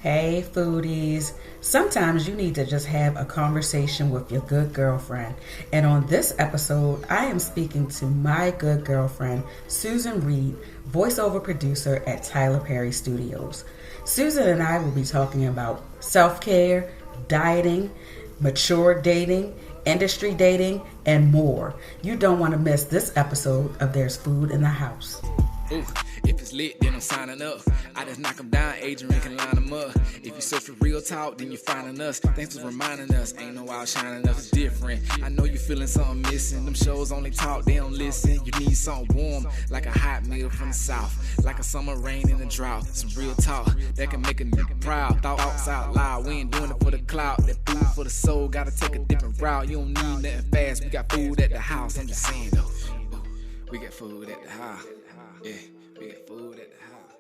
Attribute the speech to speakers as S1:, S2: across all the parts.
S1: Hey foodies, sometimes you need to just have a conversation with your good girlfriend. And on this episode, I am speaking to my good girlfriend, Susan Reed, voiceover producer at Tyler Perry Studios. Susan and I will be talking about self-care, dieting, mature dating, industry dating, and more. You don't want to miss this episode of There's Food in the House.
S2: Ooh, if it's lit, then I'm signing up. I just knock them down, Adrian can line them up. If you search for real talk, then you're finding us. Thanks for reminding us, ain't no outshining us, it's different. I know you feeling something missing. Them shows only talk, they don't listen. You need something warm, like a hot meal from the south. Like a summer rain in a drought. Some real talk that can make a nigga proud. Thoughts out loud, we ain't doing it for the clout. That food for the soul, gotta take a different route. You don't need nothing fast, we got food at the house. I'm just saying though, we got food at the house. Yeah, we got food at the house.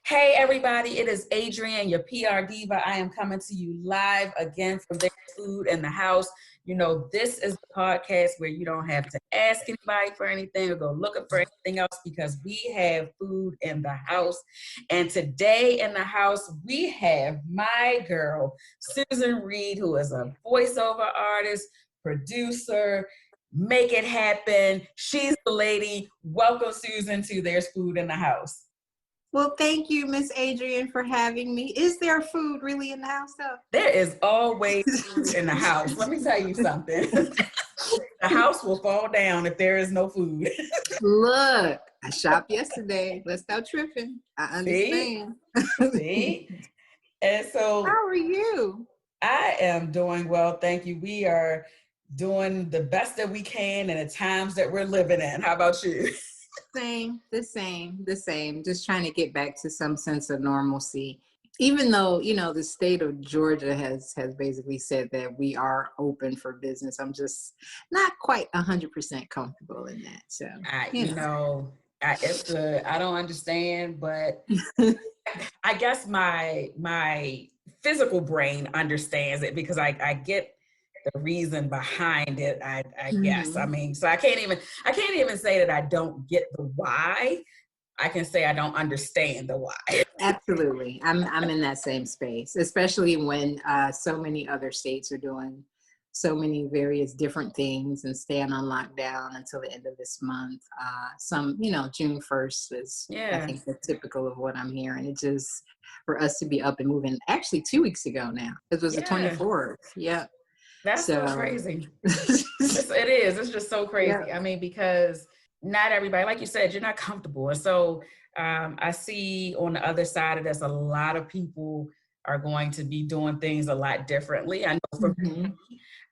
S1: Hey everybody, it is Adrian, your PR diva. I am coming to you live again from There's Food in the House. You know, this is the podcast where you don't have to ask anybody for anything or go looking for anything else because we have food in the house. And today in the house, we have my girl, Susan Reed, who is a voiceover artist, producer, make it happen. She's the lady. Welcome, Susan, to There's Food in the House.
S3: Well, thank you, Miss Adrian, for having me. Is there food really in the house, though?
S1: There is always food in the house. Let me tell you something. The house will fall down if there is no food.
S3: Look, I shopped yesterday. Let's stop tripping. I understand.
S1: See? And so,
S3: how are you?
S1: I am doing well, thank you. We are doing the best that we can in the times that we're living in. How about you?
S3: The same. Just trying to get back to some sense of normalcy. Even though, you know, the state of Georgia has basically said that we are open for business. I'm just not quite 100% comfortable in that. So,
S1: I don't understand, but I guess my physical brain understands it because I get the reason behind it, I guess. I mean, so I can't even say that I don't get the why. I can say I don't understand the why.
S3: Absolutely. I'm in that same space, especially when so many other states are doing so many various different things and staying on lockdown until the end of this month. June 1st is, I think, the typical of what I'm hearing. It just, for us to be up and moving, actually 2 weeks ago now. It was the 24th. Yeah.
S1: That's so crazy. It is. It's just so crazy. Yeah. I mean, because not everybody, like you said, you're not comfortable. And so I see on the other side of this, a lot of people are going to be doing things a lot differently. I know for me,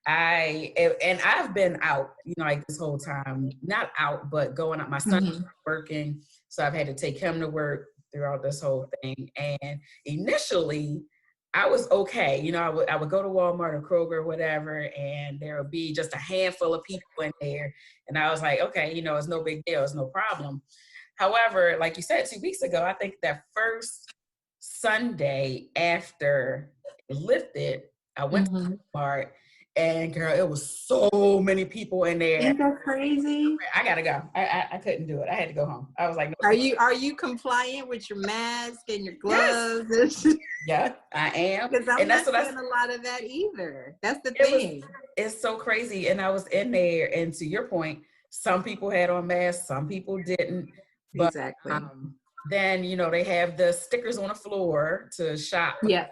S1: I've been out, like this whole time, not out, but going out. My son's working. So I've had to take him to work throughout this whole thing. And initially, I was okay. I would go to Walmart or Kroger or whatever, and there would be just a handful of people in there. And I was like, okay, it's no big deal. It's no problem. However, like you said, 2 weeks ago, I think that first Sunday after it lifted, I went to Walmart, and girl, it was so many people in there.
S3: Isn't that crazy?
S1: I gotta go. I couldn't do it. I had to go home. I was like,
S3: no. Are you compliant with your mask and your gloves?
S1: Yes. Yeah, I am.
S3: Because I'm not seeing a lot of that either. That's the thing.
S1: It's so crazy. And I was in there, and to your point, some people had on masks, some people didn't. But,
S3: exactly.
S1: Then, they have the stickers on the floor to shop.
S3: Yeah.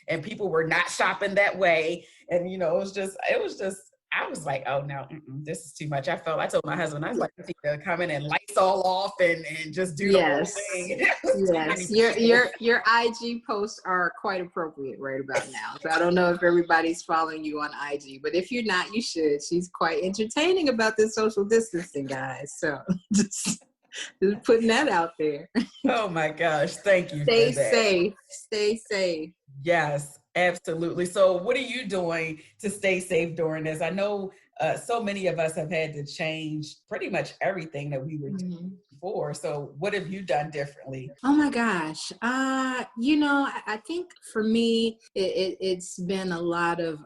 S1: And people were not shopping that way. And, it was just, I was like, oh no, this is too much. I told my husband, I was like, to come in and lights all off and just do the whole thing.
S3: Yes. Your IG posts are quite appropriate right about now. So I don't know if everybody's following you on IG, but if you're not, you should. She's quite entertaining about this social distancing, guys. So just putting that out there.
S1: Oh my gosh. Thank you.
S3: Stay safe. Stay safe.
S1: Yes, absolutely. So what are you doing to stay safe during this? I know so many of us have had to change pretty much everything that we were doing before. So what have you done differently?
S3: Oh my gosh. I think for me, it's been a lot of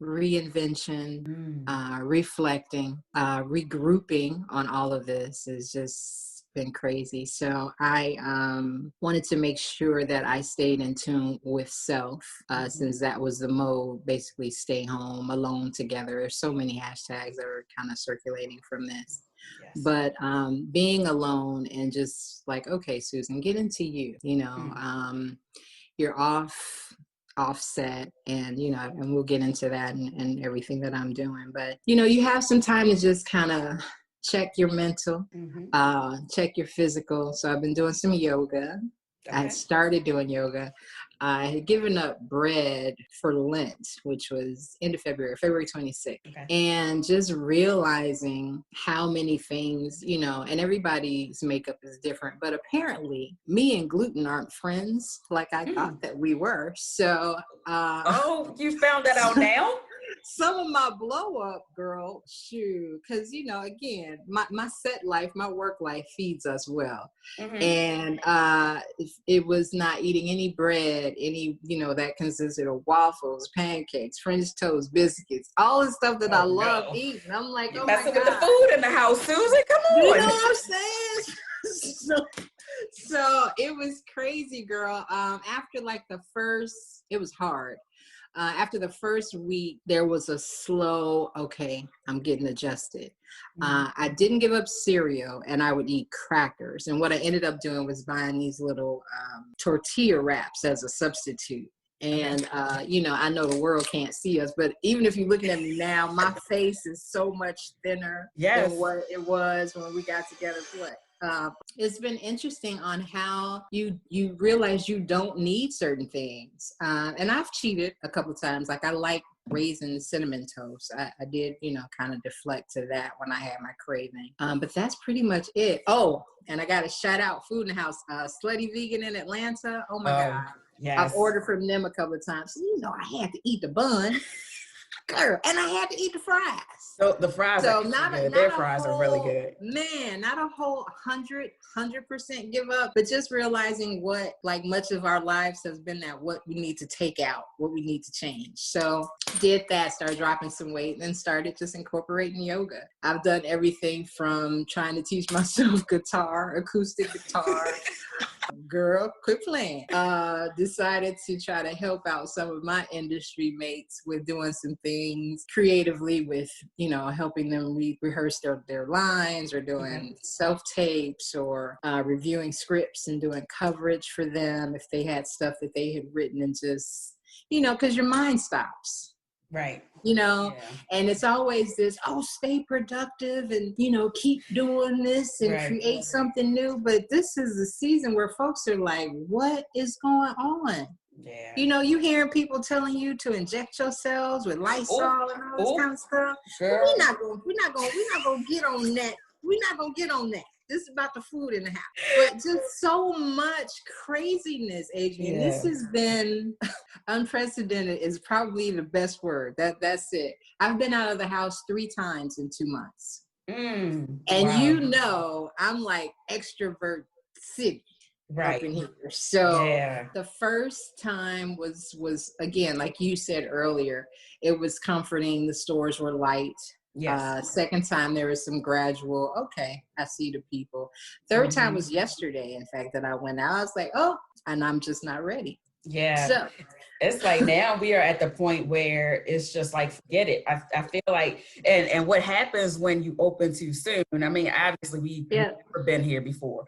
S3: reinvention, reflecting, regrouping on all of this is just been crazy. So I wanted to make sure that I stayed in tune with self, since that was the mode, basically stay home, alone, together. There's so many hashtags that are kind of circulating from this. Yes. But being alone and just like, okay, Susan, get into you, you're offset, and and we'll get into that and everything that I'm doing. But you have some time to just kind of check your mental, check your physical. So I've been doing some yoga. Okay. I started doing yoga. I had given up bread for Lent, which was end of February 26th. Okay. And just realizing how many things, and everybody's makeup is different, but apparently me and gluten aren't friends like I thought that we were. So,
S1: oh, you found that out now?
S3: Some of my blow up, girl, shoot, because again, my set life, my work life feeds us well. And it was not eating any bread, any that consisted of waffles, pancakes, French toast, biscuits, all the stuff that I love eating. I'm like,
S1: you're messing with the food in the house, Susan. Come on,
S3: you know what I'm saying? So it was crazy, girl. After like it was hard. After the first week, there was a slow, okay, I'm getting adjusted. I didn't give up cereal, and I would eat crackers. And what I ended up doing was buying these little tortilla wraps as a substitute. And, I know the world can't see us, but even if you're looking at me now, my face is so much thinner than what it was when we got together. It's been interesting on how you realize you don't need certain things. And I've cheated a couple of times. Like I like raisin cinnamon toast. I did, kind of deflect to that when I had my craving. But that's pretty much it. Oh, and I got to shout out Food in the House, Slutty Vegan in Atlanta. Oh my God. Yes. I've ordered from them a couple of times. I had to eat the bun. Girl, and I had to eat the fries.
S1: So the fries are good. Their fries are really good.
S3: Man, not a whole 100% give up, but just realizing what, like much of our lives has been that what we need to take out, what we need to change. So did that, started dropping some weight, and then started just incorporating yoga. I've done everything from trying to teach myself acoustic guitar. Girl, quit playing. Decided to try to help out some of my industry mates with doing some things creatively with, helping them rehearse their lines, or doing self-tapes, or reviewing scripts and doing coverage for them if they had stuff that they had written, and just, because your mind stops.
S1: Right.
S3: And it's always this, stay productive and, keep doing this and create something new. But this is a season where folks are like, what is going on? Yeah. You hearing people telling you to inject yourselves with Lysol and all this kind of stuff. We're not gonna get on that. We're not gonna get on that. This is about the food in the house. But just so much craziness, Adrienne. Yeah. This has been unprecedented is probably the best word. That's it. I've been out of the house 3 times in 2 months. And I'm like extrovert city up in here. So the first time was again, like you said earlier, it was comforting. The stores were light. Yes. Second time, there was some gradual, okay, I see the people. Third time was yesterday, in fact, that I went out. I was like, and I'm just not ready.
S1: Yeah. So it's like now we are at the point where it's just like, forget it. I feel like, and what happens when you open too soon? I mean, obviously we've never been here before,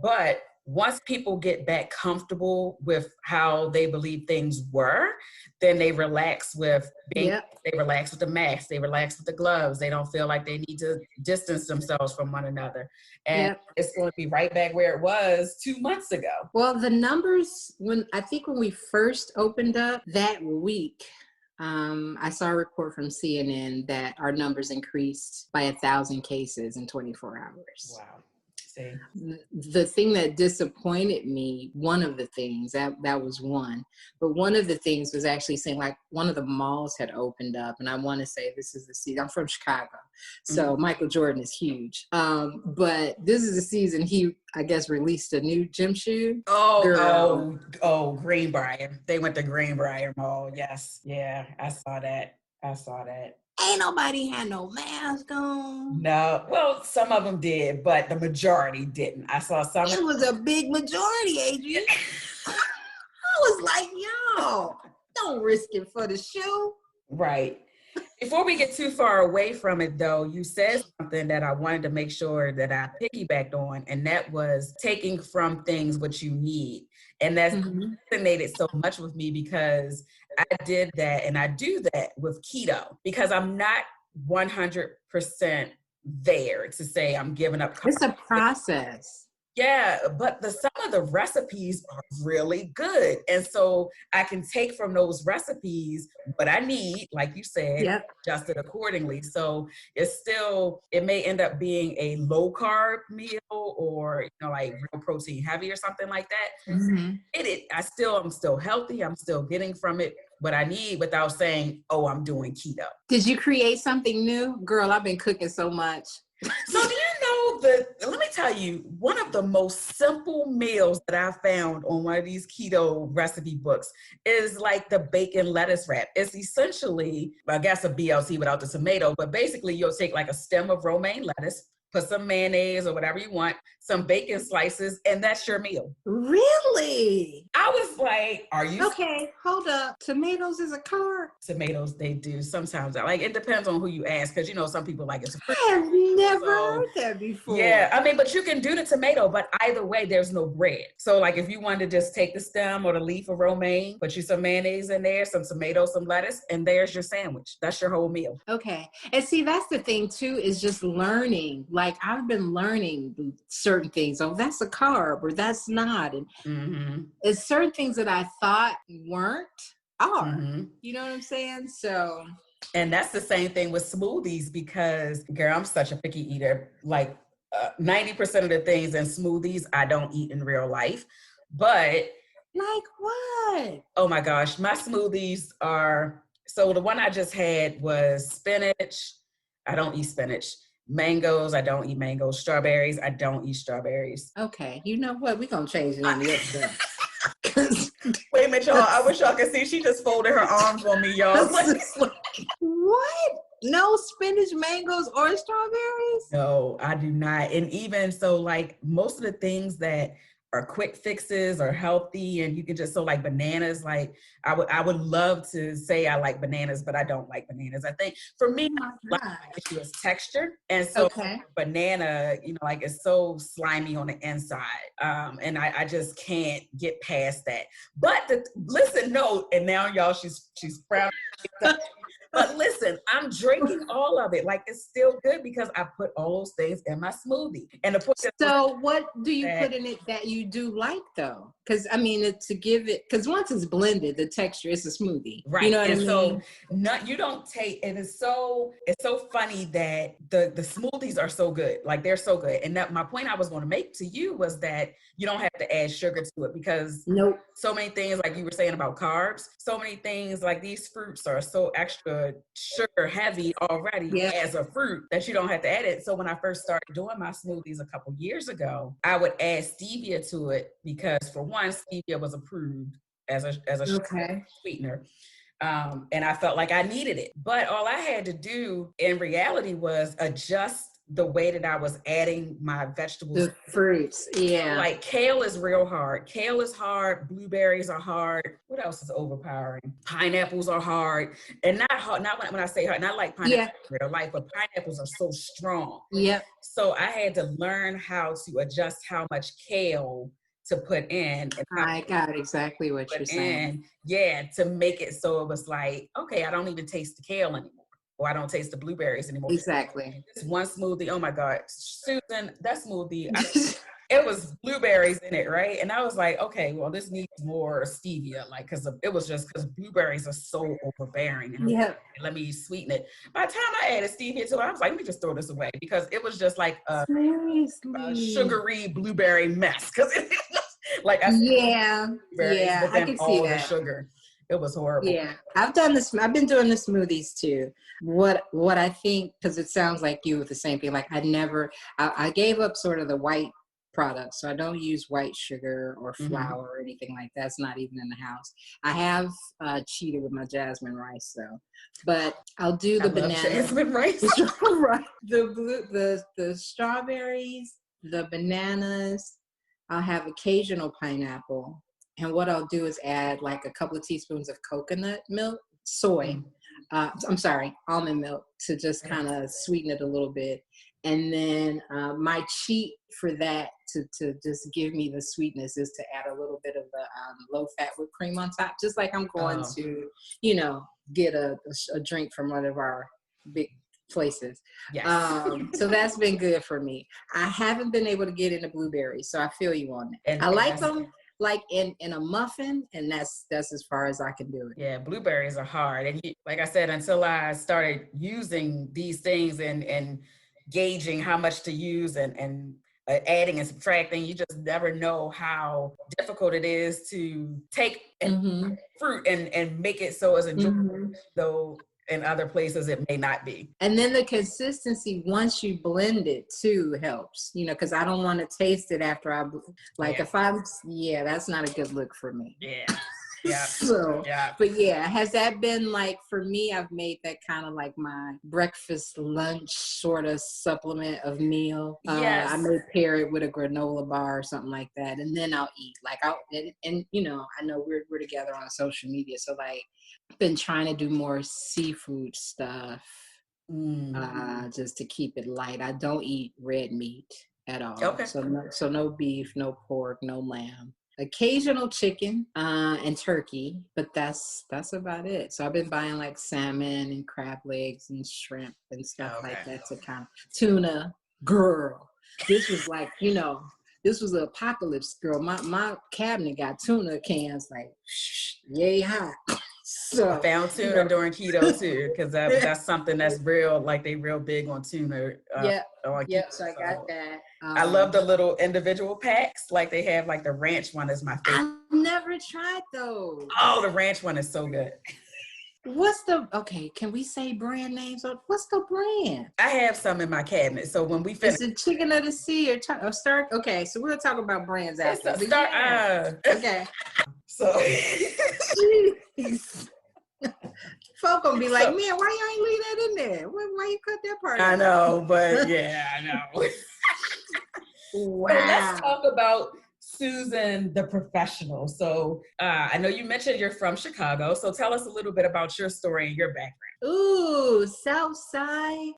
S1: but once people get back comfortable with how they believe things were, then they relax with they relax with the mask, they relax with the gloves. They don't feel like they need to distance themselves from one another. And it's going to be right back where it was 2 months ago.
S3: Well, the numbers, when we first opened up that week, I saw a report from CNN that our numbers increased by 1,000 cases in 24 hours.
S1: Wow.
S3: The thing that disappointed me, one of the things that was one, but one of the things was actually saying, like, one of the malls had opened up, and I want to say this is the season. I'm from Chicago, so Michael Jordan is huge. But this is the season he, I guess, released a new gym shoe.
S1: Greenbrier. They went to Greenbrier Mall. Yes, yeah, I saw that.
S3: Ain't nobody had no mask on.
S1: No, well, some of them did, but the majority didn't. I saw some.
S3: It was a big majority, Adrian. I was like, y'all, don't risk it for the show.
S1: Right. Before we get too far away from it, though, you said something that I wanted to make sure that I piggybacked on, and that was taking from things what you need. And that's resonated so much with me because I did that and I do that with keto because I'm not 100% there to say I'm giving up.
S3: It's a process.
S1: Yeah, but some of the recipes are really good. And so I can take from those recipes what I need, like you said, adjust it accordingly. So it may end up being a low carb meal or, like real protein heavy or something like that. I'm still healthy. I'm still getting from it what I need without saying, oh, I'm doing keto.
S3: Did you create something new? Girl, I've been cooking so much.
S1: So do you know let me tell you, one of the most simple meals that I found on one of these keto recipe books is like the bacon lettuce wrap. It's essentially, I guess, a BLT without the tomato, but basically you'll take like a stem of romaine lettuce, put some mayonnaise or whatever you want, some bacon slices, and that's your meal.
S3: Really?
S1: I was like, are you?
S3: Okay, hold up. Tomatoes is a carb?
S1: Tomatoes, they do. Sometimes, it depends on who you ask, because, some people like it's free.
S3: I have never heard that before.
S1: Yeah, but you can do the tomato, but either way, there's no bread. So like if you wanted to just take the stem or the leaf of romaine, put you some mayonnaise in there, some tomatoes, some lettuce, and there's your sandwich. That's your whole meal.
S3: Okay. And see, that's the thing too, is just learning. Like I've been learning certain things. Oh, that's a carb or that's not. And it's certain things that I thought weren't are. You know what I'm saying? So.
S1: And that's the same thing with smoothies because, girl, I'm such a picky eater. Like 90% of the things in smoothies I don't eat in real life. But
S3: like what?
S1: Oh my gosh, my smoothies are, so the one I just had was spinach. I don't eat spinach. Mangoes, I don't eat mangoes. Strawberries, I don't eat strawberries.
S3: Okay, you know what? We're going to change it on the other side.
S1: Wait a minute, y'all. I wish y'all could see. She just folded her arms on me, y'all.
S3: What? No spinach, mangoes, or strawberries?
S1: No, I do not. And even so, like most of the things that are quick fixes or healthy, and you can just, so like bananas, like I would love to say I like bananas, but I don't like bananas. I think for me, the issue is texture. And so banana, like it's so slimy on the inside. And I just can't get past that. But listen, no, and now y'all, she's proud. But listen, I'm drinking all of it. Like it's still good because I put all those things in my smoothie. And
S3: so what do you put in it that you do like though? Because to give it, because once it's blended, the texture is a smoothie.
S1: Right.
S3: You know what I mean?
S1: So you don't take, and it's so funny that the smoothies are so good. Like they're so good. And that my point I was going to make to you was that you don't have to add sugar to it because so many things, like you were saying about carbs, so many things like these fruits are so extra sugar heavy already as a fruit that you don't have to add it. So when I first started doing my smoothies a couple years ago, I would add stevia to it because for one, stevia was approved as a sweetener. And I felt like I needed it. But all I had to do in reality was adjust the way that I was adding my vegetables.
S3: The fruits, yeah.
S1: Like kale is real hard. Kale is hard. Blueberries are hard. What else is overpowering? Pineapples are hard. And not hard, not when I say hard, not like pineapples in real life, but pineapples are so strong.
S3: Yep.
S1: So I had to learn how to adjust how much kale to put in. And
S3: I got exactly what you're saying.
S1: To make it so it was like, okay, I don't even taste the kale anymore. Or I don't taste the blueberries anymore.
S3: Exactly.
S1: This one smoothie, oh my God, Susan, that smoothie, it was blueberries in it, right? And I was like, okay, well, this needs more stevia, like, because blueberries are so overbearing. And let me sweeten it. By the time I added stevia to it, I was like, let me just throw this away because it was just like a sugary blueberry mess. Because it was like, I can see that. The sugar. It was horrible.
S3: Yeah, I've done this. I've been doing the smoothies too. What I think, because it sounds like you with the same thing. Like I gave up sort of the white products. So I don't use white sugar or flour or anything like that. It's not even in the house. I have cheated with my jasmine rice though, but I'll do the banana.
S1: Jasmine rice.
S3: the strawberries, the bananas. I'll have occasional pineapple. And what I'll do is add like a couple of teaspoons of coconut milk, almond milk to just kind of sweeten it a little bit. And then my cheat for that to just give me the sweetness is to add a little bit of the low-fat whipped cream on top, just like I'm going to, get a drink from one of our big places.
S1: Yes.
S3: So that's been good for me. I haven't been able to get into blueberries, so I feel you on that. I like them like in a muffin, and that's as far as I can do it.
S1: Yeah, blueberries are hard. And like I said, until I started using these things and gauging how much to use and adding and subtracting, you just never know how difficult it is to take fruit and make it so as enjoyable, though in other places it may not be.
S3: And then the consistency once you blend it too helps, because I don't want to taste it after that's not a good look for me.
S1: Yeah.
S3: But has that been like, for me, I've made that kind of like my breakfast, lunch sort of supplement of meal.
S1: Yes.
S3: I may pair it with a granola bar or something like that. And then I'll eat I know we're together on social media. So like I've been trying to do more seafood stuff, just to keep it light. I don't eat red meat at all.
S1: Okay.
S3: So no beef, no pork, no lamb. Occasional chicken and turkey, but that's about it. So I've been buying like salmon and crab legs and shrimp and stuff like that to kind of tuna. Girl, this was like, this was an apocalypse, girl. My cabinet got tuna cans like yay hot. So
S1: I found tuna during keto too, because that's something that's real, like they real big on tuna.
S3: Keto, so I got that.
S1: I love the little individual packs, like they have, like the ranch one is my favorite.
S3: I've never tried those.
S1: Oh, the ranch one is so good.
S3: Can we say brand names? What's the brand?
S1: I have some in my cabinet. So when we finish.
S3: Is it Chicken of the Sea or Star? Okay, so we'll talk about brands after. Okay.
S1: So.
S3: Folk gonna be like, man, why you ain't leave that in there? Why you cut that part out?
S1: I know, but yeah, I know.
S3: Wow.
S1: So let's talk about Susan, the professional. So I know you mentioned you're from Chicago. So tell us a little bit about your story and your background.
S3: Ooh, South Side,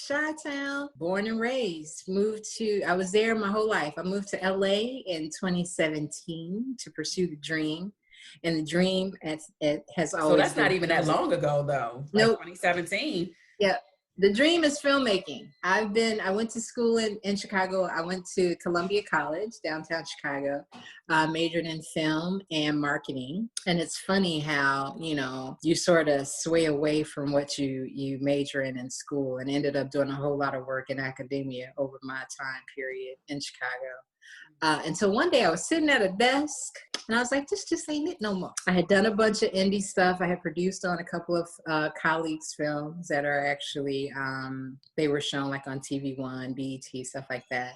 S3: Chi-Town, born and raised. I was there my whole life. I moved to LA in 2017 to pursue the dream. And the dream has always.
S1: So that's not even that long ago, though. Like
S3: nope.
S1: 2017.
S3: Yeah. The dream is filmmaking. I went to school in Chicago. I went to Columbia College, downtown Chicago, majored in film and marketing. And it's funny how, you sort of sway away from what you major in school, and ended up doing a whole lot of work in academia over my time period in Chicago. Until one day I was sitting at a desk and I was like, this just ain't it no more. I had done a bunch of indie stuff. I had produced on a couple of colleagues' films that are actually, they were shown like on TV One, BET, stuff like that.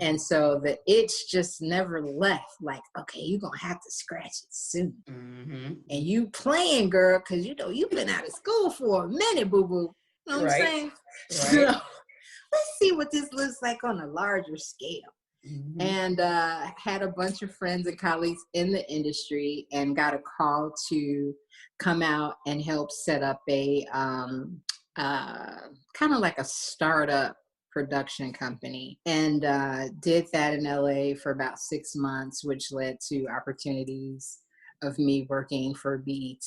S3: And so the itch just never left. Like, okay, you're going to have to scratch it soon. Mm-hmm. And you playing, girl, because you've been out of school for a minute, boo-boo. You know what I'm saying? Right. So let's see what this looks like on a larger scale. Mm-hmm. And had a bunch of friends and colleagues in the industry, and got a call to come out and help set up a kind of like a startup production company, and did that in LA for about 6 months, which led to opportunities of me working for BET,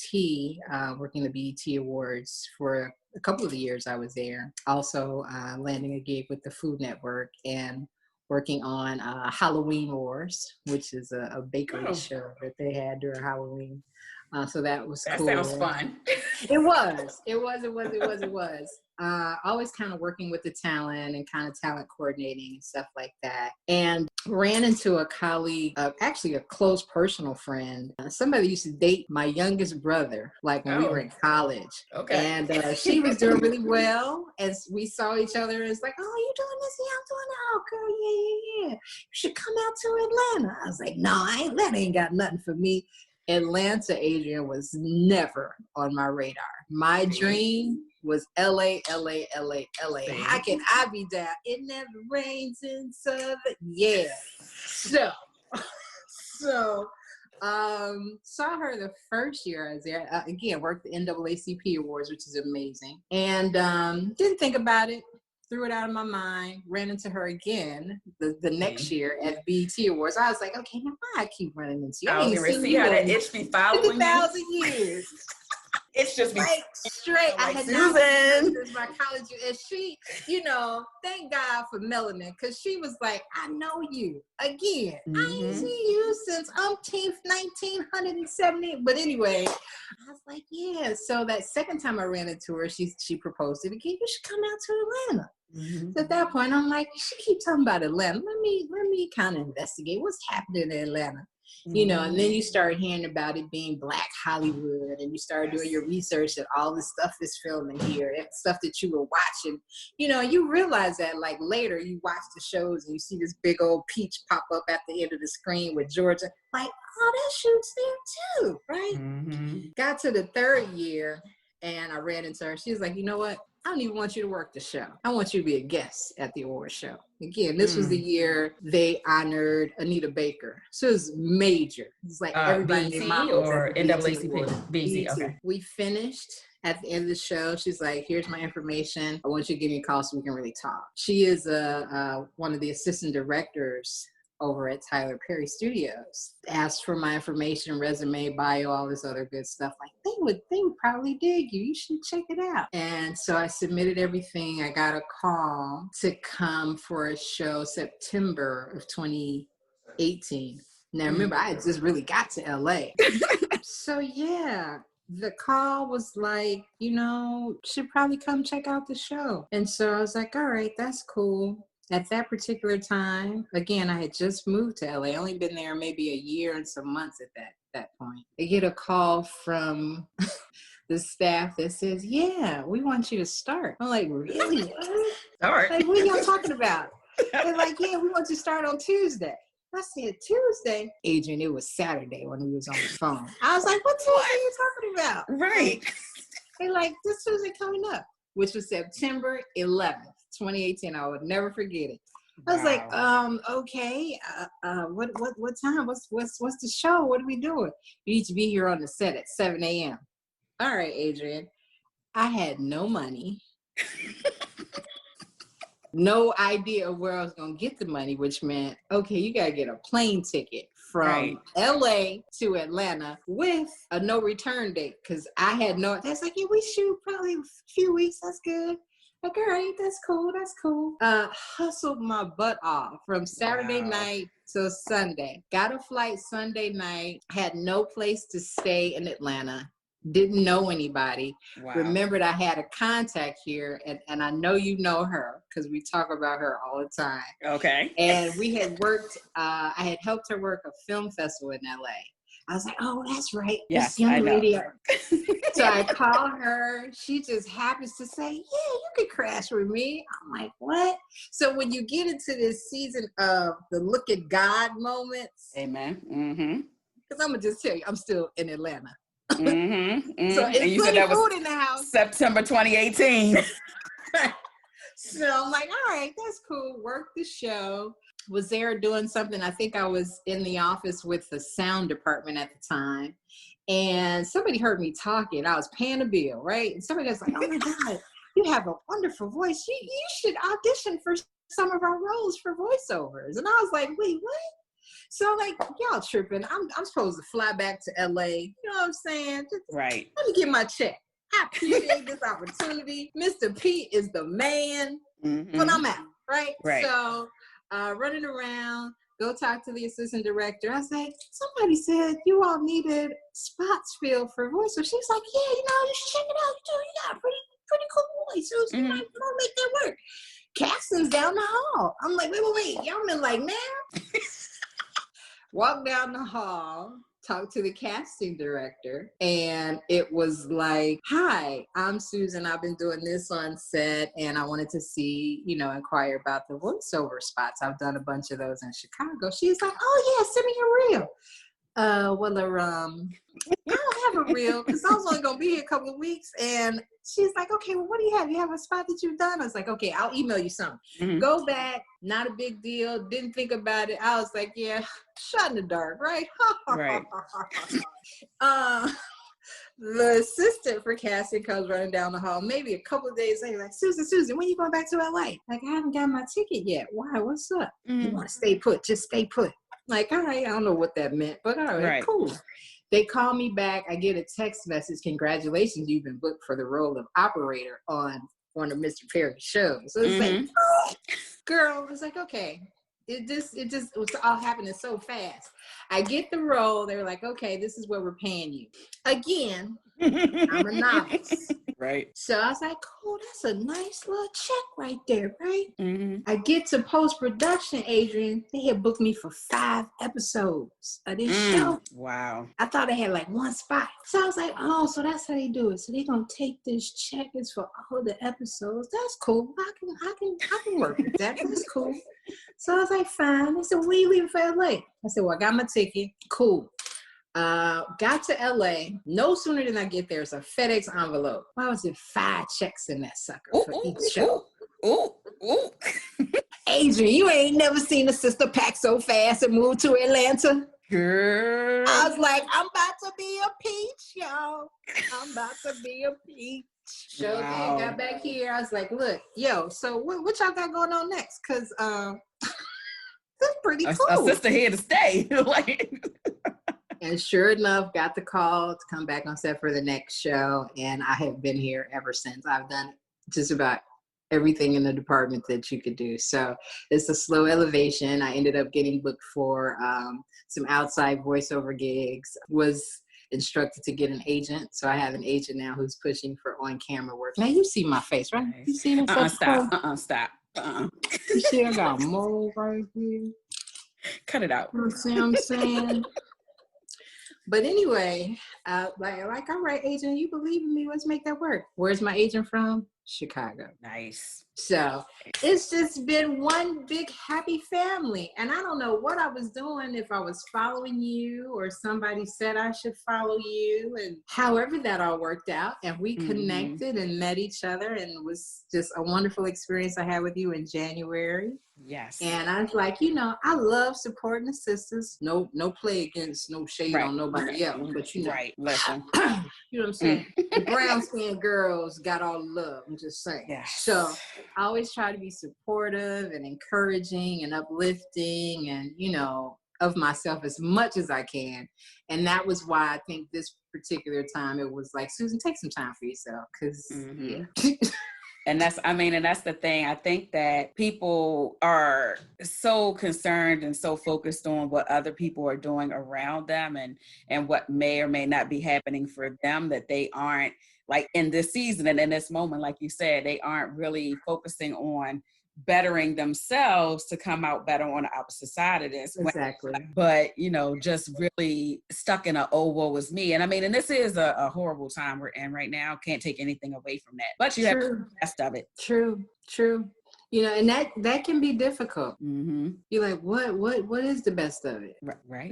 S3: working the BET Awards for a couple of the years I was there. Also landing a gig with the Food Network and working on Halloween Wars, which is a bakery show that they had during Halloween. So that was
S1: that
S3: cool.
S1: sounds fun.
S3: It was. Always kind of working with the talent and kind of talent coordinating and stuff like that. And ran into a colleague, actually a close personal friend, somebody used to date my youngest brother, like when we were in college.
S1: Okay.
S3: And she was doing really well. As we saw each other, it's like, oh, you doing this? Yeah, I'm doing that. Oh, girl, yeah. You should come out to Atlanta. I was like, no, Atlanta ain't got nothing for me. Atlanta, Adrian, was never on my radar. My dream was LA. How can I be down? It never rains in Southern. Yeah. So saw her the first year I was there. Again, worked the NAACP Awards, which is amazing. And didn't think about it. Threw it out of my mind, ran into her again the next year at BET Awards. I was like, okay, now why I keep running into you?
S1: I was going to see how that itch be following you.
S3: 50,000 years.
S1: It's just be
S3: like straight.
S1: like,
S3: I had
S1: Susan.
S3: not since my college year. And she, thank God for melanin, because she was like, I know you. Again, I ain't seen you since 1970. But anyway, I was like, yeah. So that second time I ran into her, she proposed it again. You should come out to Atlanta. So at that point, I'm like, you should keep talking about Atlanta. Let me kind of investigate what's happening in Atlanta. And then you start hearing about it being Black Hollywood, and you start doing your research that all this stuff is filming here, and stuff that you were watching. You realize that like later you watch the shows and you see this big old peach pop up at the end of the screen with Georgia. Like, oh, that shoots there too, right? Got to the third year and I ran into her. She was like, you know what? I don't even want you to work the show. I want you to be a guest at the award show. Again, this was the year they honored Anita Baker. So it was major. It's like everybody in my
S1: or NAACP? BET, okay.
S3: We finished. At the end of the show, she's like, here's my information. I want you to give me a call so we can really talk. She is one of the assistant directors over at Tyler Perry Studios. Asked for my information, resume, bio, all this other good stuff. Like, they would probably dig you. You should check it out. And so I submitted everything. I got a call to come for a show September of 2018. Now remember, I had just really got to LA. So yeah, the call was like, should probably come check out the show. And so I was like, all right, that's cool. At that particular time, again, I had just moved to LA, only been there maybe a year and some months at that point. I get a call from the staff that says, yeah, we want you to start. I'm like, really? What?
S1: All right.
S3: Like, what are y'all talking about? They're like, yeah, we want you to start on Tuesday. I said, Tuesday? Adrian, it was Saturday when we was on the phone. I was like, what Tuesday are you talking about?
S1: Right.
S3: They're like, this Tuesday coming up, which was September 11th. 2018, I would never forget it. I was like, okay, what time? What's the show? What are we doing? You need to be here on the set at 7 a.m. All right, Adrian. I had no money, no idea of where I was gonna get the money, which meant, okay, you gotta get a plane ticket from LA to Atlanta with a no return date, because I had that's like, yeah, we shoot probably a few weeks. That's good. Like, all right, that's cool. Hustled my butt off from Saturday night till Sunday. Got a flight Sunday night. Had no place to stay in Atlanta. Didn't know anybody. Wow. Remembered I had a contact here, and I know you know her because we talk about her all the time. Okay. And we had worked, I had helped her work a film festival in LA. I was like, oh, that's right.
S1: Yes,
S3: this young lady. So I call her. She just happens to say, yeah, you could crash with me. I'm like, what? So when you get into this season of the look at God moments. Amen. Because I'm going to just tell you, I'm still in Atlanta. So it's plenty of food in the house.
S1: September 2018.
S3: So I'm like, all right, that's cool. Work the show. Was there doing something. I think I was in the office with the sound department at the time. And somebody heard me talking. I was paying a bill, right? And somebody was like, oh my God, you have a wonderful voice. You should audition for some of our roles for voiceovers. And I was like, wait, what? So like, y'all tripping. I'm supposed to fly back to LA. You know what I'm saying? Right. Let me get my check. I appreciate this opportunity. Mr. P is the man. But I'm out, right? So running around, go talk to the assistant director. I was like, somebody said you all needed spots filled for voice. So she's like, yeah, you should check it out. You got a pretty cool voice. So you might make that work. Casting's down the hall. I'm like, wait. Y'all been like, now? Walk down the hall, talk to the casting director, and it was like, hi, I'm Susan. I've been doing this on set, and I wanted to see, inquire about the voiceover spots. I've done a bunch of those in Chicago. She's like, oh yeah, send me your reel. I don't have a reel because I was only going to be here a couple of weeks. And she's like, okay, well, what do you have? You have a spot that you've done? I was like, okay, I'll email you some. Go back. Not a big deal. Didn't think about it. I was like, yeah, shot in the dark, right?
S1: Right.
S3: The assistant for casting comes running down the hall, maybe a couple of days later, like, Susan, when you going back to LA? Like, I haven't got my ticket yet. Why? What's up? You want to stay put? Just stay put. Like, all right, I don't know what that meant, but all right, cool. They call me back. I get a text message. Congratulations, you've been booked for the role of operator on one of Mr. Perry's shows. So it's like, oh, girl, it's like, okay. It just was all happening so fast. I get the role. They were like, okay, this is what we're paying you. Again, I'm a novice.
S1: Right.
S3: So I was like, cool, that's a nice little check right there, right? I get to post-production, Adrian. They had booked me for 5 episodes of this show.
S1: Wow.
S3: I thought they had like 1 spot. So I was like, oh, so that's how they do it. So they're going to take this check. It's for all the episodes. That's cool. I can work with that. That's cool. So I was like, fine. They said, when you leaving for LA? I said, well, I got my ticket. Cool. Got to LA. No sooner than I get there, it's a FedEx envelope. Why was it 5 checks in that sucker for each show? Adrian, you ain't never seen a sister pack so fast and move to Atlanta.
S1: Girl.
S3: I was like, I'm about to be a peach, y'all. I'm about to be a peach. So wow. Got back here. I was like, look, so what y'all got going on next? Because that's pretty cool.
S1: A sister here to stay.
S3: And sure enough, got the call to come back on set for the next show. And I have been here ever since. I've done just about everything in the department that you could do. So it's a slow elevation. I ended up getting booked for some outside voiceover gigs, was instructed to get an agent. So I have an agent now who's pushing for on-camera work. Now you see my face, right? You see me?
S1: Stop.
S3: You see I got a mole right here?
S1: Cut it out.
S3: You see what I'm saying? But anyway, like, all right, agent, you believe in me. Let's make that work. Where's my agent from? Chicago.
S1: Nice.
S3: So it's just been one big happy family. And I don't know what I was doing, if I was following you or somebody said I should follow you, and however that all worked out. And we connected and met each other, and it was just a wonderful experience I had with you in January.
S1: Yes.
S3: And I was like, I love supporting the sisters. No play against, no shade on nobody else. But
S1: right. Listen.
S3: You know what I'm saying? The brown skinned girls got all the love. I'm just saying. Yeah. So I always try to be supportive and encouraging and uplifting and, of myself as much as I can. And that was why I think this particular time it was like, Susan, take some time for yourself. Because,
S1: And that's the thing. I think that people are so concerned and so focused on what other people are doing around them and what may or may not be happening for them, that they aren't, like, in this season and in this moment, like you said, they aren't really focusing on bettering themselves to come out better on the opposite side of this.
S3: Exactly.
S1: But, just really stuck in woe is me. And and this is a horrible time we're in right now. Can't take anything away from that. But you have the best of it.
S3: True. And that can be difficult. You're like, what is the best of it?
S1: Right.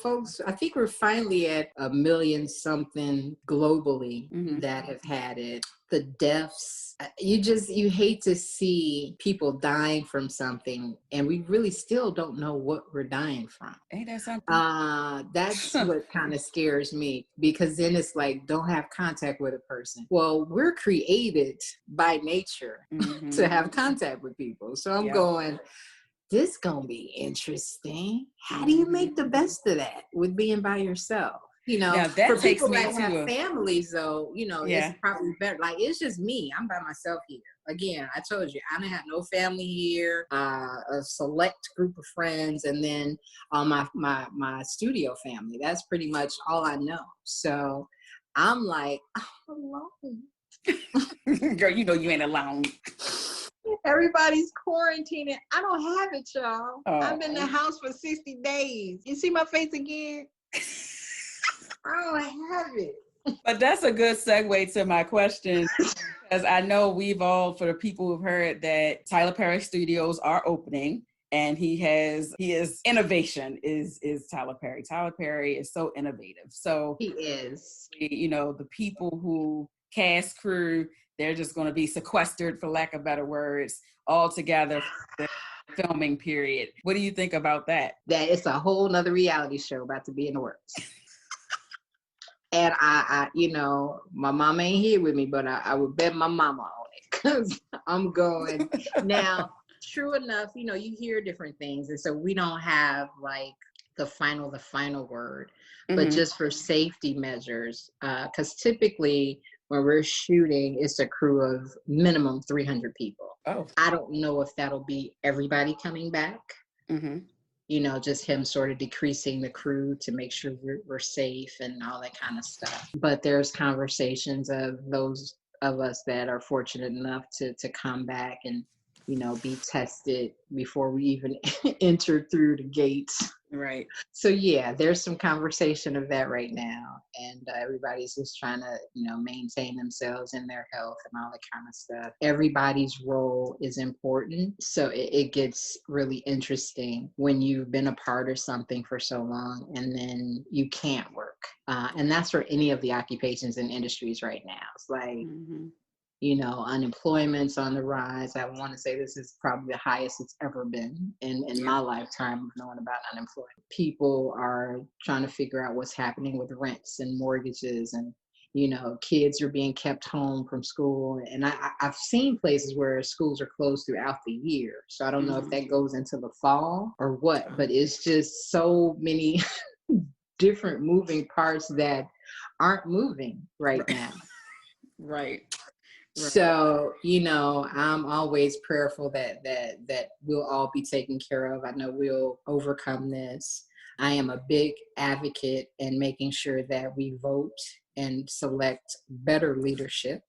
S3: Folks, I think we're finally at 1 million something globally that have had it. The deaths, you hate to see people dying from something, and we really still don't know what we're dying from.
S1: Ain't that something?
S3: That's what kind of scares me, because then it's like, don't have contact with a person. Well, we're created by nature to have contact with people. So I'm going, this gonna be interesting. How do you make the best of that with being by yourself? You know,
S1: now that
S3: for
S1: takes
S3: people
S1: me
S3: that
S1: to
S3: have families, though, you know,
S1: yeah.
S3: it's probably better. Like, it's just me. I'm by myself here. Again, I told you, I don't have no family here, a select group of friends, and then my studio family. That's pretty much all I know. So I'm like, I'm alone.
S1: Girl, you know you ain't alone.
S3: Everybody's quarantining. I don't have it, y'all.
S1: Oh.
S3: I'm in the house for 60 days. You see my face again? I don't have it.
S1: But that's a good segue to my question, because I know we've all, for the people who've heard that Tyler Perry Studios are opening, and he is innovation is Tyler Perry. Tyler Perry is so innovative. So
S3: he is.
S1: You know, the people who cast crew, they're just going to be sequestered, for lack of better words, all together for the filming period. What do you think about that?
S3: That it's a whole nother reality show about to be in the works. And I, you know, my mama ain't here with me, but I would bet my mama on it, because I'm going. Now, true enough, you know, you hear different things. And so we don't have like the final word, but just for safety measures, because typically when we're shooting, it's a crew of minimum 300 people.
S1: Oh.
S3: I don't know if that'll be everybody coming back. You know, just him sort of decreasing the crew to make sure we're safe and all that kind of stuff. But there's conversations of those of us that are fortunate enough to come back and, you know, be tested before we even enter through the gates.
S1: Right.
S3: So yeah, there's some conversation of that right now, and everybody's just trying to, you know, maintain themselves and their health and all that kind of stuff. Everybody's role is important, so it gets really interesting when you've been a part of something for so long and then you can't work, and that's for any of the occupations and industries right now. It's like, you know, unemployment's on the rise. I want to say this is probably the highest it's ever been in my lifetime of knowing about unemployment. People are trying to figure out what's happening with rents and mortgages, and, you know, kids are being kept home from school. And I've seen places where schools are closed throughout the year. So I don't know if that goes into the fall or what, but it's just so many different moving parts that aren't moving right now.
S1: Right.
S3: So, you know, I'm always prayerful that we'll all be taken care of. I know we'll overcome this. I am a big advocate in making sure that we vote and select better leadership.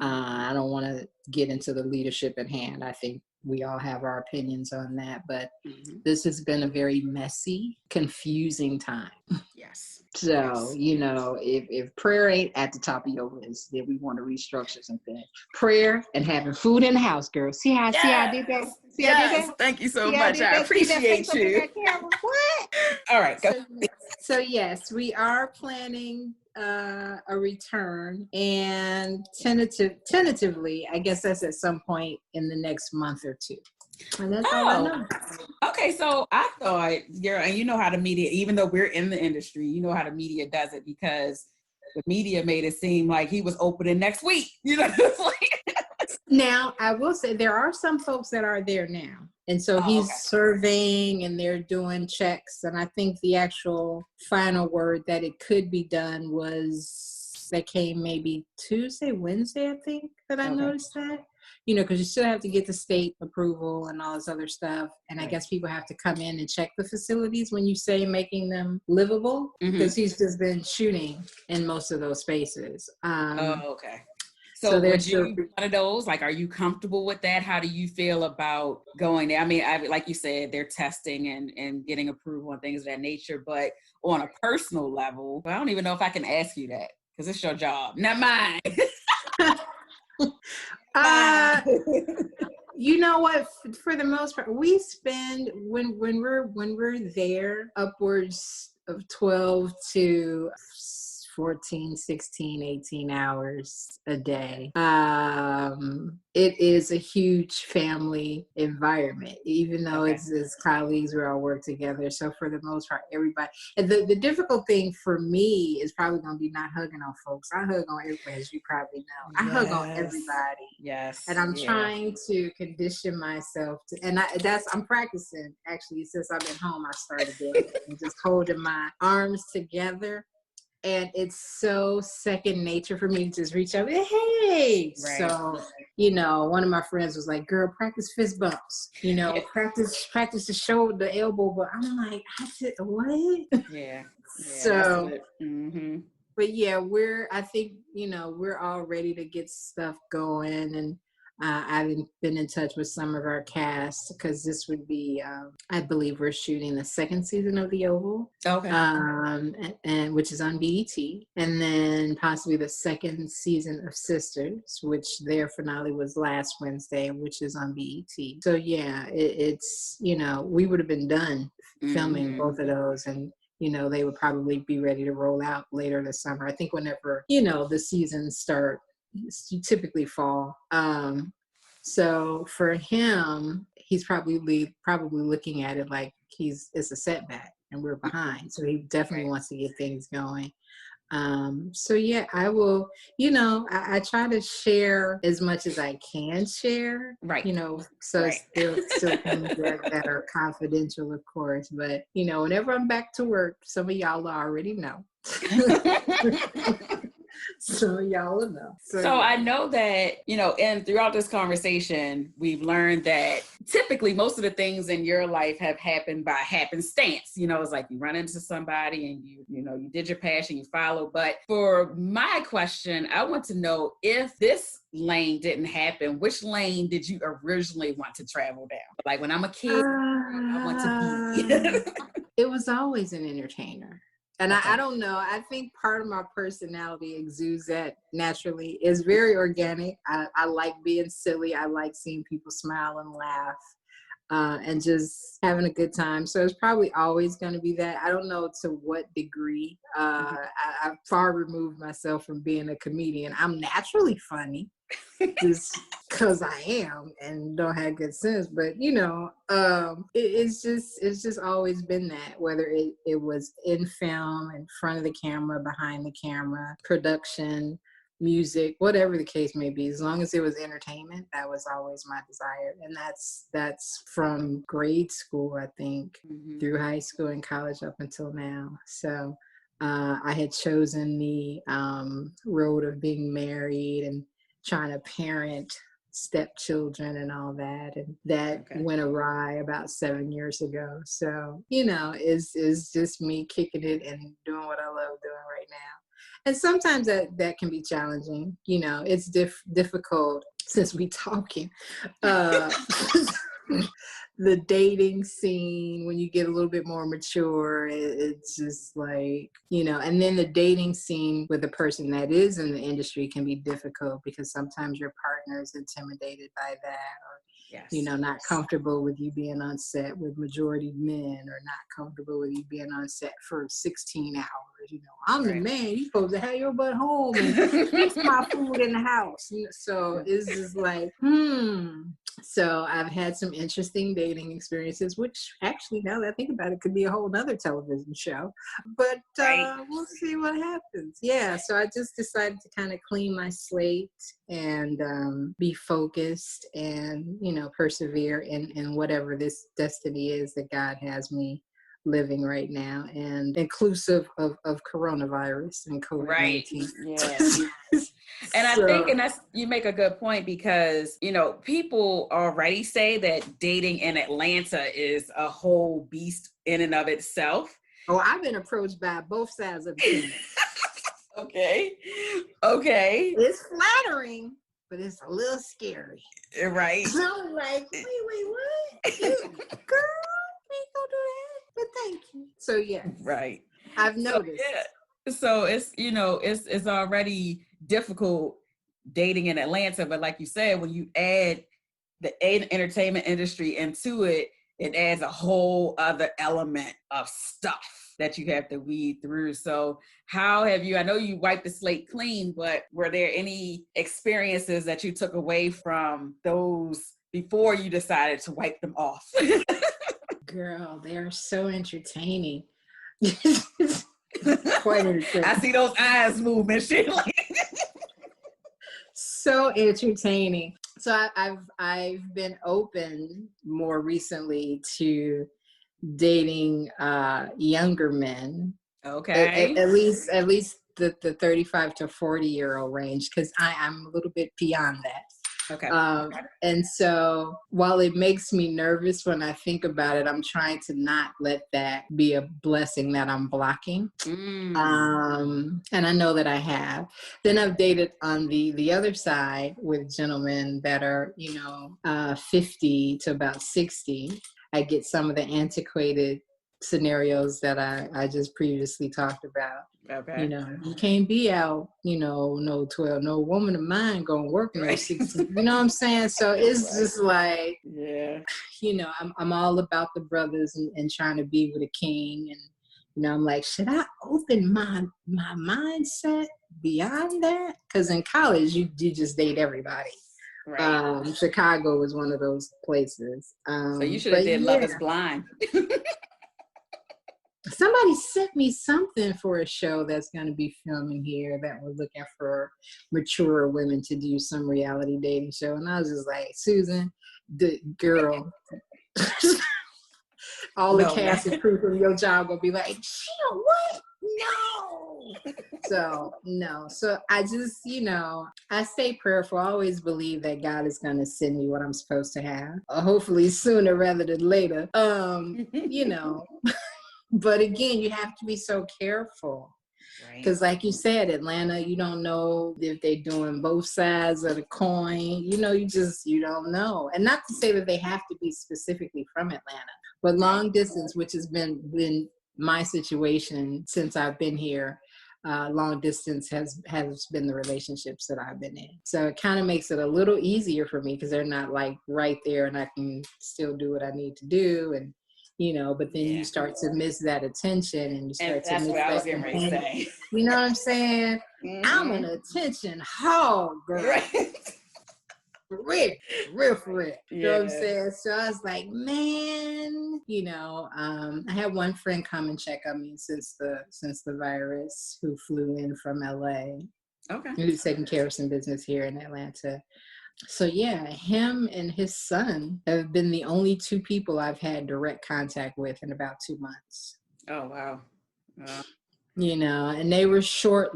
S3: I don't want to get into the leadership at hand. I think we all have our opinions on that, but this has been a very messy, confusing time.
S1: Yes.
S3: So, you know, if prayer ain't at the top of your list, then we want to restructure some things. Prayer and having food in the house, girl. See how I did that? See I did that?
S1: Thank you so much. I appreciate you.
S3: What?
S1: All right. Go.
S3: So yes, we are planning a return, and tentatively, I guess that's at some point in the next month or two. And that's all I know.
S1: Okay, so I thought, and you know how the media, even though we're in the industry, you know how the media does it, because the media made it seem like he was opening next week. You know,
S3: Now, I will say there are some folks that are there now. And so he's surveying and they're doing checks. And I think the actual final word that it could be done that came maybe Tuesday, Wednesday, I think, that I noticed that. You know, because you still have to get the state approval and all this other stuff. And I guess people have to come in and check the facilities when you say making them livable, because he's just been shooting in most of those spaces.
S1: So would you be one of those? Like, are you comfortable with that? How do you feel about going there? I mean, like you said, they're testing and getting approval and things of that nature. But on a personal level, I don't even know if I can ask you that, because it's your job, not mine.
S3: You know what? For the most part, we spend when we're there upwards of 12 to 14, 16, 18 hours a day. It is a huge family environment, even though it's colleagues, we all work together. So for the most part, everybody, and the difficult thing for me is probably going to be not hugging on folks. I hug on everybody, as you probably know. I hug on everybody.
S1: Yes.
S3: And I'm trying to condition myself to, and I'm practicing actually since I've been home. I started doing it and just holding my arms together. And it's so second nature for me to just reach out, hey.
S1: Right.
S3: So, you know, one of my friends was like, girl, practice fist bumps, you know, practice the shoulder, the elbow. But I'm like, I said, what?
S1: Yeah.
S3: So,
S1: mm-hmm.
S3: But yeah, I think, you know, we're all ready to get stuff going. And I've been in touch with some of our cast because this would be, I believe we're shooting the second season of The Oval.
S1: Okay.
S3: And which is on BET. And then possibly the second season of Sistas, which their finale was last Wednesday, which is on BET. So yeah, it's, you know, we would have been done filming both of those, and you know, they would probably be ready to roll out later this summer. I think whenever, you know, the seasons start, you typically fall. So for him, he's probably looking at it like it's a setback and we're behind. So he definitely wants to get things going. So yeah, I will, you know, I try to share as much as I can share, you know, so it's still things that are confidential, of course, but you know, whenever I'm back to work, some of y'all already know. So y'all will know. So
S1: yeah. I know that, you know, and throughout this conversation, we've learned that typically most of the things in your life have happened by happenstance. You know, it's like you run into somebody and you know, you did your passion, you follow. But for my question, I want to know, if this lane didn't happen, which lane did you originally want to travel down? Like when I'm a kid, I want to be.
S3: It was always an entertainer. And I don't know, I think part of my personality exudes that naturally. It's very organic. I like being silly. I like seeing people smile and laugh and just having a good time. So it's probably always going to be that. I don't know to what degree. I've far removed myself from being a comedian. I'm naturally funny. Just because I am and don't have good sense, but you know, it's just always been that, whether it was in film, in front of the camera, behind the camera, production, music, whatever the case may be, as long as it was entertainment, that was always my desire. And that's from grade school, I think, through high school and college up until now. So I had chosen the road of being married and trying to parent stepchildren and all that, and that went awry about 7 years ago. So, you know, it's just me kicking it and doing what I love doing right now. And sometimes that can be challenging. You know, it's difficult since we talking. The dating scene, when you get a little bit more mature, it's just like, you know, and then the dating scene with a person that is in the industry can be difficult because sometimes your partner is intimidated by that, or, you know, not comfortable with you being on set with majority men, or not comfortable with you being on set for 16 hours. You know, I'm the man, you supposed to have your butt home and fix my food in the house. So it's just like, So I've had some interesting dating experiences, which actually, now that I think about it, could be a whole nother television show. But we'll see what happens. Yeah, so I just decided to kind of clean my slate and be focused and, you know, persevere in whatever this destiny is that God has me living right now, and inclusive of coronavirus and COVID-19.
S1: Yeah. And I think, and that's, you make a good point, because, you know, people already say that dating in Atlanta is a whole beast in and of itself.
S3: Oh, I've been approached by both sides of the team.
S1: Okay.
S3: It's flattering, but it's a little scary.
S1: Right.
S3: So I'm like, wait, what? Girl, ain't gonna do that. But thank you. So yeah.
S1: Right.
S3: I've noticed.
S1: So it's, you know, it's already difficult dating in Atlanta, but like you said, when you add the entertainment industry into it, it adds a whole other element of stuff that you have to weed through. So how have you, I know you wiped the slate clean, but were there any experiences that you took away from those before you decided to wipe them off?
S3: Girl, they're so entertaining. Quite entertaining.
S1: I see those eyes move and shit.
S3: So entertaining. So I've been open more recently to dating younger men.
S1: Okay.
S3: At least the 35 to 40-year-old range, because I'm a little bit beyond that.
S1: Okay.
S3: And so while it makes me nervous when I think about it, I'm trying to not let that be a blessing that I'm blocking. And I know that I have. Then I've dated on the other side with gentlemen that are, 50 to about 60. I get some of the antiquated scenarios that I just previously talked about.
S1: Okay.
S3: You can't be out, no 12, no woman of mine gonna work no 16. You know what I'm saying? So it's just like,
S1: yeah,
S3: I'm all about the brothers and trying to be with a king. And, I'm like, should I open my mindset beyond that? Because in college, you just date everybody. Right. Chicago was one of those places.
S1: So you should have did Love is Blind.
S3: Somebody sent me something for a show that's going to be filming here that we're looking for mature women to do some reality dating show. And I was just like, Susan, the girl, all the cast and crew from your job will be like, what? No. So I just, I stay prayerful. I always believe that God is going to send me what I'm supposed to have. Hopefully sooner rather than later. But again, you have to be so careful. Because like you said, Atlanta, you don't know if they're doing both sides of the coin. You don't know. And not to say that they have to be specifically from Atlanta, but long distance, which has been my situation since I've been here. Long distance has been the relationships that I've been in. So it kind of makes it a little easier for me because they're not like right there and I can still do what I need to do. And but then you start to miss that attention and you start to miss
S1: what I was
S3: that
S1: getting ready to say.
S3: You know what I'm saying? I'm an attention hog, girl.
S1: Right.
S3: For real. You know what I'm saying? So I was like, man, I had one friend come and check on me since the virus, who flew in from LA. Okay. He was taking care of some business here in Atlanta. So yeah, him and his son have been the only two people I've had direct contact with in about 2 months.
S1: Oh, wow.
S3: And they were short,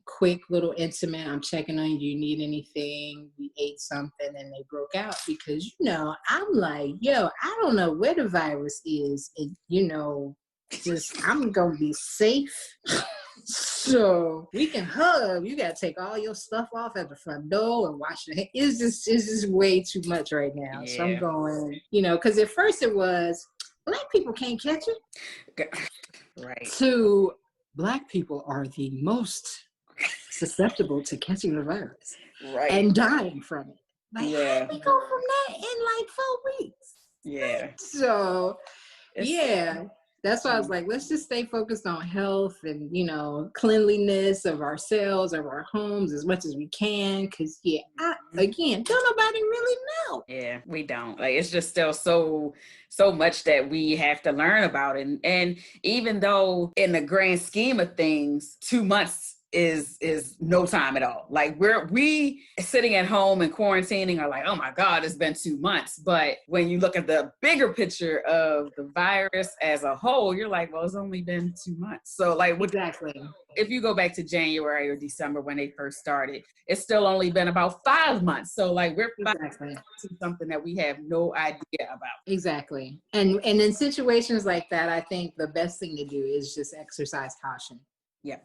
S3: quick, intimate. I'm checking on you. Do you need anything? We ate something and they broke out because, I'm like, I don't know where the virus is. And, I'm going to be safe. So we can hug. You got to take all your stuff off at the front door and wash your hands. It's just way too much right now. Yeah. So I'm going, because at first it was, Black people can't catch it. Right. To Black people are the most susceptible to catching the virus. Right. And dying from it. Like, how we go from that in like 4 weeks? Yeah. So, that's why I was like, let's just stay focused on health and, cleanliness of ourselves, of our homes as much as we can. Because, again, don't nobody really know. Yeah, we don't. Like, it's just still so much that we have to learn about. And even though in the grand scheme of things, 2 months is no time at all. Like we sitting at home and quarantining are like, oh my God, it's been 2 months. But when you look at the bigger picture of the virus as a whole, you're like, well, it's only been 2 months. So like, exactly. If you go back to January or December when they first started, it's still only been about 5 months. So like we're exactly to something that we have no idea about. Exactly. And in situations like that, I think the best thing to do is just exercise caution. Yeah.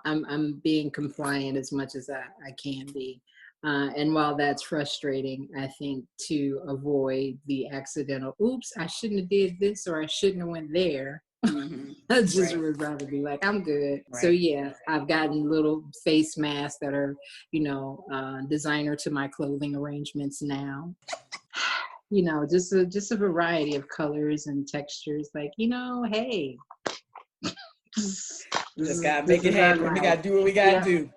S3: I'm being compliant as much as I can be. And while that's frustrating, I think to avoid the accidental, oops, I shouldn't have did this or I shouldn't have went there. Mm-hmm. I just would rather be like, I'm good. Right. So yeah, I've gotten little face masks that are, designer to my clothing arrangements now. Just a variety of colors and textures. Like, hey. Just gotta make it happen. We gotta do what we gotta do.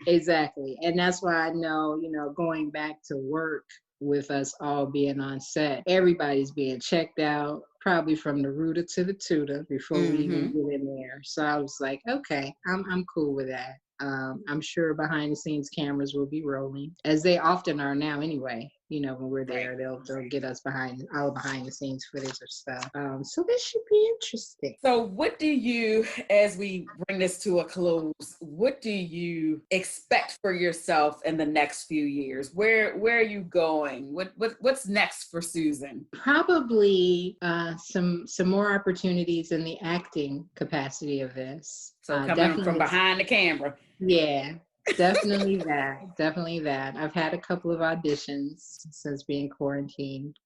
S3: Exactly. And that's why I know, going back to work with us all being on set, everybody's being checked out, probably from the rooter to the tutor before we even get in there. So I was like, okay, I'm cool with that. I'm sure behind the scenes cameras will be rolling, as they often are now anyway. when we're there, they'll get us behind the scenes footage or stuff. So this should be interesting.
S1: So what do you, as we bring this to a close, what do you expect for yourself in the next few years? Where are you going? What's next for Susan?
S3: Probably some more opportunities in the acting capacity of this.
S1: So coming from behind the camera.
S3: Yeah. Definitely that. I've had a couple of auditions since being quarantined,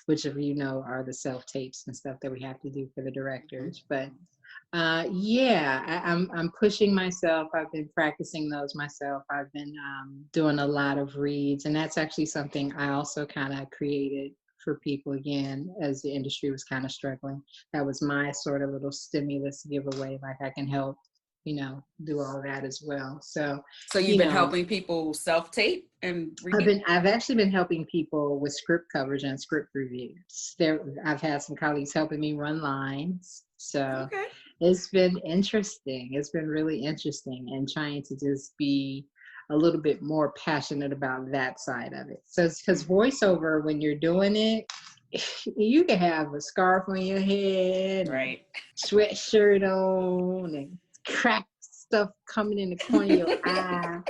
S3: which of are the self-tapes and stuff that we have to do for the directors. But I'm pushing myself. I've been practicing those myself. I've been doing a lot of reads, and that's actually something I also kind of created for people again as the industry was kind of struggling. That was my sort of little stimulus giveaway, like I can help do all that as well. So
S1: you've been helping people self-tape and
S3: I've actually been helping people with script coverage and script reviews. I've had some colleagues helping me run lines. So It's been interesting. It's been really interesting, and trying to just be a little bit more passionate about that side of it. So because voiceover, when you're doing it, you can have a scarf on your head,
S1: right?
S3: Sweatshirt on, and crack stuff coming in the corner of your eye.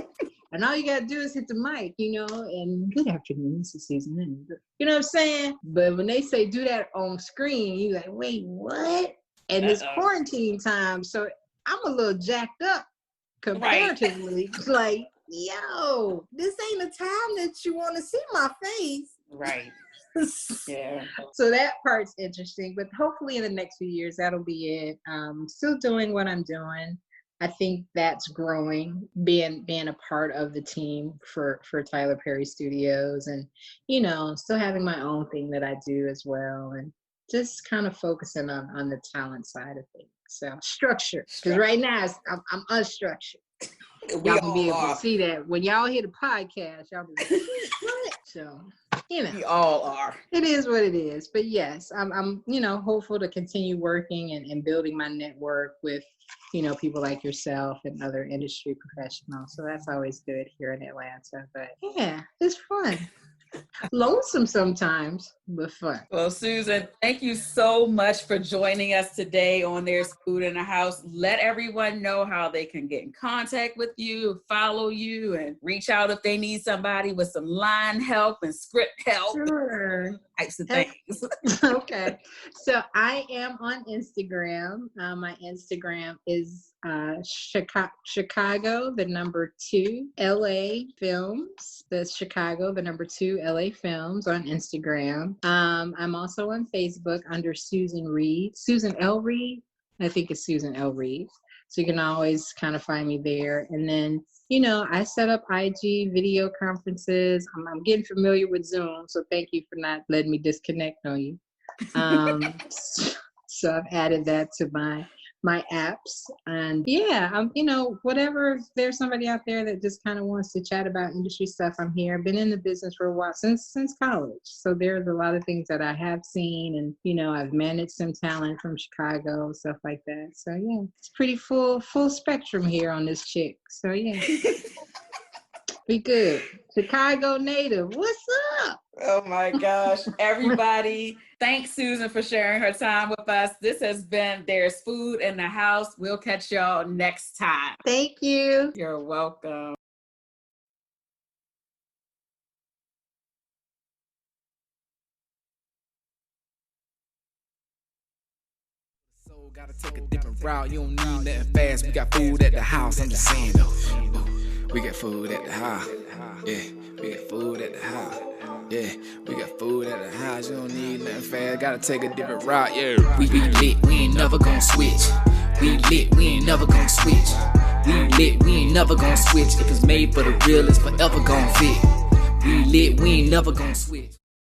S3: And all you gotta do is hit the mic, and good afternoon, this is Susan. You know what I'm saying? But when they say do that on screen, you're like, wait, what? And it's quarantine time, so I'm a little jacked up comparatively. Right. Like, yo, this ain't the time that you want to see my face.
S1: Right. Yeah.
S3: So that part's interesting, but hopefully in the next few years, that'll be it. Still doing what I'm doing. I think that's growing, being a part of the team for Tyler Perry Studios, and, still having my own thing that I do as well, and just kind of focusing on the talent side of things. So structure, because right now I'm unstructured. Y'all can be able to see that when y'all hear the podcast. Y'all be like, what? So,
S1: we all are.
S3: It is what it is. But yes, I'm hopeful to continue working and building my network with, people like yourself and other industry professionals. So that's always good here in Atlanta. But yeah, it's fun. Lonesome sometimes, but fun.
S1: Well, Susan, thank you so much for joining us today on There's Food in the House. Let everyone know how they can get in contact with you, follow you, and reach out if they need somebody with some line help and script help.
S3: Sure.
S1: Types of things.
S3: Okay. So I am on Instagram. My Instagram is Chicago, the number 2, LA Films. That's Chicago, the number 2, LA Films on Instagram. I'm also on Facebook under Susan Reed. Susan L. Reed. I think it's Susan L. Reed. So you can always kind of find me there. And then, I set up IG video conferences. I'm getting familiar with Zoom, so thank you for not letting me disconnect on you. So I've added that to my apps, and I'm whatever, if there's somebody out there that just kind of wants to chat about industry stuff, I'm here. I've been in the business for a while, since college, so there's a lot of things that I have seen, and I've managed some talent from Chicago, stuff like that. So yeah, it's pretty full spectrum here on this chick. So yeah. Be good. Chicago native. What's up?
S1: Oh my gosh. Everybody, thanks Susan for sharing her time with us. This has been There's Food in the House. We'll catch y'all next time.
S3: Thank you.
S1: You're welcome.
S2: So gotta take a different route. You don't need nothing fast. We got food at the house. I'm just saying though. We got food at the house. Yeah, we got food at the house. Yeah, we got food at the house. You don't need nothing fast. Gotta take a different route. Yeah, we lit. We ain't never gonna switch. We lit. We ain't never gonna switch. We lit. We ain't never gonna switch. If it's made for the real, it's forever gonna fit. We lit. We ain't never gonna switch.